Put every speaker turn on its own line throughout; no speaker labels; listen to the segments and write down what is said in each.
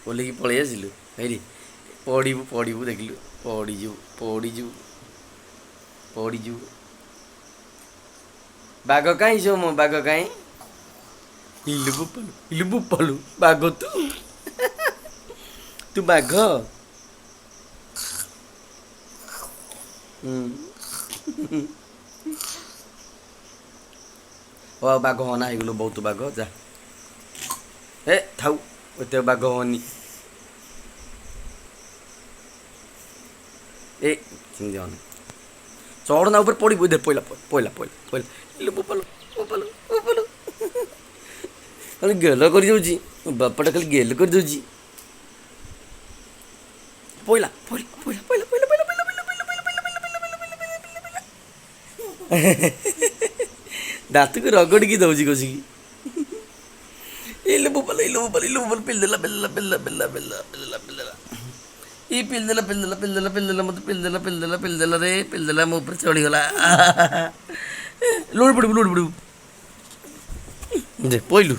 ଓହ୍ଲେଇକି ପଳେଇ ଆସିଲୁ ହେଇରି ପଡ଼ିବୁ ପଡ଼ିବୁ ଦେଖିଲୁ ପଡ଼ିଯିବୁ ପଡ଼ିଯିବୁ ପଡ଼ିଯିବୁ। ବାଘ କାହିଁ ସୋମ ବାଘ କାହିଁ ଇଲୁ ବୋପାଲୁ ବାଘ ତୁ ବାଘ। ହୁଁ ଓ ଆଉ ବାଘ ହନା ହେଇଗଲୁ ବହୁତ ବାଘ ଯା ଏ ଥାଉ ଏତେ ବାଘ ହନି ଏ ସେମିତି ହନି ଚଢ଼ ନା ଉପରେ ପଡ଼ିବୁ ଦେ ପଇଲା ପଇଲା ପଇଲା ପଇଲା ଇଲୁ ବୋପାଲୁ ବୋପାଲୁ ବୋପାଲୁ ଖାଲି ଗେଲ କରିଯାଉଛି ବାପାଟା ଖାଲି ଗେଲ କରିଯାଉଛି ପଇଲା ପଇଲା ପଇଲା ପଇଲା ପଇଲା ପଇଲା ପଇଲା ଦାନ୍ତକୁ ରଗଡ଼ିକି ଦଉଛି କଷିକି ଇଲୁ ବୋପାଲୁ ଇଲୁ ବୋପାଲୁ ଇଲୁ ବୋପାଲୁ ପିଲଦେଲା ପିଲଦେଲା ପିଲଦେଲା ପିଲଦେଲା ପିଲଦେଲା ପିଲଦେଲା ଇ ପିଲଦେଲା ପିଲଦେଲା ପିଲଦେଲା ପିଲଦେଲା ମୋତେ ପିଲଦେଲା ପିଲଦେଲା ପିଲଦେଲା ରେ ପିଲଦେଲା ମୋ ଉପରେ ଚଢ଼ିଗଲା ଲୋଡ଼ି ପଡ଼ିବୁ ଲୋଡ଼ି ପଡ଼ିବୁ ଯେ ପଇଲୁ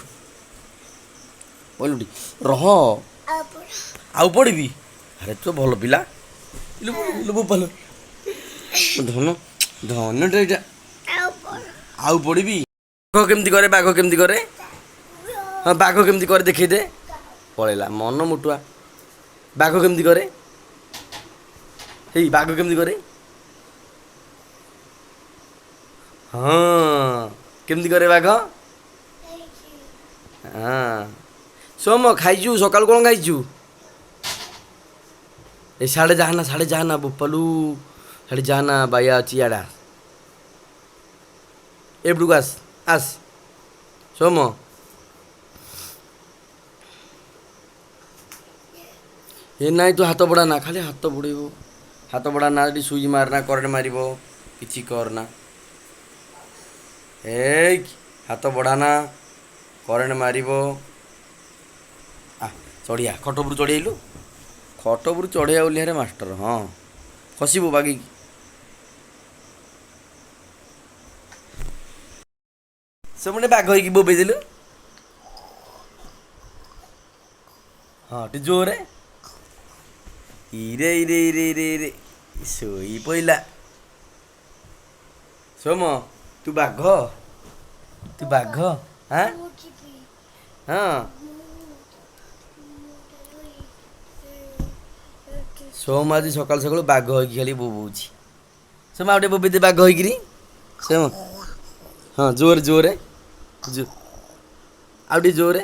ପଇଲୁଟି ରହ ଆଉ ପଡ଼ିବି ଆରେ ତୁ ଭଲ ପିଲା ଇଲୁ ବୋପାଲୁ ଧନ ଧନଟା ଏଇଟା ଆଉ ପଡ଼ିବି ବାଘ କେମିତି କରେ ବାଘ କେମିତି କରେ ହଁ ବାଘ କେମିତି କରେ ଦେଖେଇ ଦେ ପଳେଇଲା ମନ ମୁଟୁଆ ବାଘ କେମିତି କରେ ହେଇ ବାଘ କେମିତି କରେ ହଁ କେମିତି କରେ ବାଘ ହଁ ସୋମ ଖାଇଛୁ ସକାଳୁ କ'ଣ ଖାଇଛୁ ଏ ସାଡ଼େ ଯାହାନା ବୋପାଲୁ ସାଡ଼େ ଯାହାନା ବାୟା ଅଛି ଇଆଡ଼ା ଏପଟକୁ ଆସ ଆସ ସୋମ ଏ ନାଇଁ ତୁ ହାତ ବଢ଼ା ନା ଖାଲି ହାତ ବୁଡ଼େଇବ ହାତ ବଢ଼ା ନା ଏଠି ସୁଇଚ୍ ମାରନା କରେଣ୍ଟ ମାରିବ କିଛି କରନା ଏଇ ହାତ ବଢ଼ାନା କରେଣ୍ଟ ମାରିବ ଆ ଚଢ଼ିଆ ଖଟ ଉପରୁ ଚଢ଼ିଆଇଲୁ ଖଟ ଉପରୁ ଚଢ଼େଇବା ଓହ୍ଲିଆରେ ମାଷ୍ଟର ହଁ ଖସିବୁ ବାଗିକି ସେପଟେ ବାଘ ହେଇକି ବୋବେଇ ଦେଲୁ ହଁ ଟିକେ ଜୋରେ ଇରେ ଇରେ ଇରେ ଇରେ ଇରେ ଶୋଇ ପଇଲା ସୋମ ତୁ ବାଘ ଆଁ ହଁ ସୋମ ଆଜି ସକାଳୁ ସକାଳୁ ବାଘ ହେଇକି ଖାଲି ବୋବଉଛି ସୋମ ଆଉ ଟିକେ ବୋବେଇ ଦେ ବାଘ ହେଇକିରି ସୋମ ହଁ ଜୋରେ ଜୋରେ ଆଉ ଟିକେ ଜୋରେ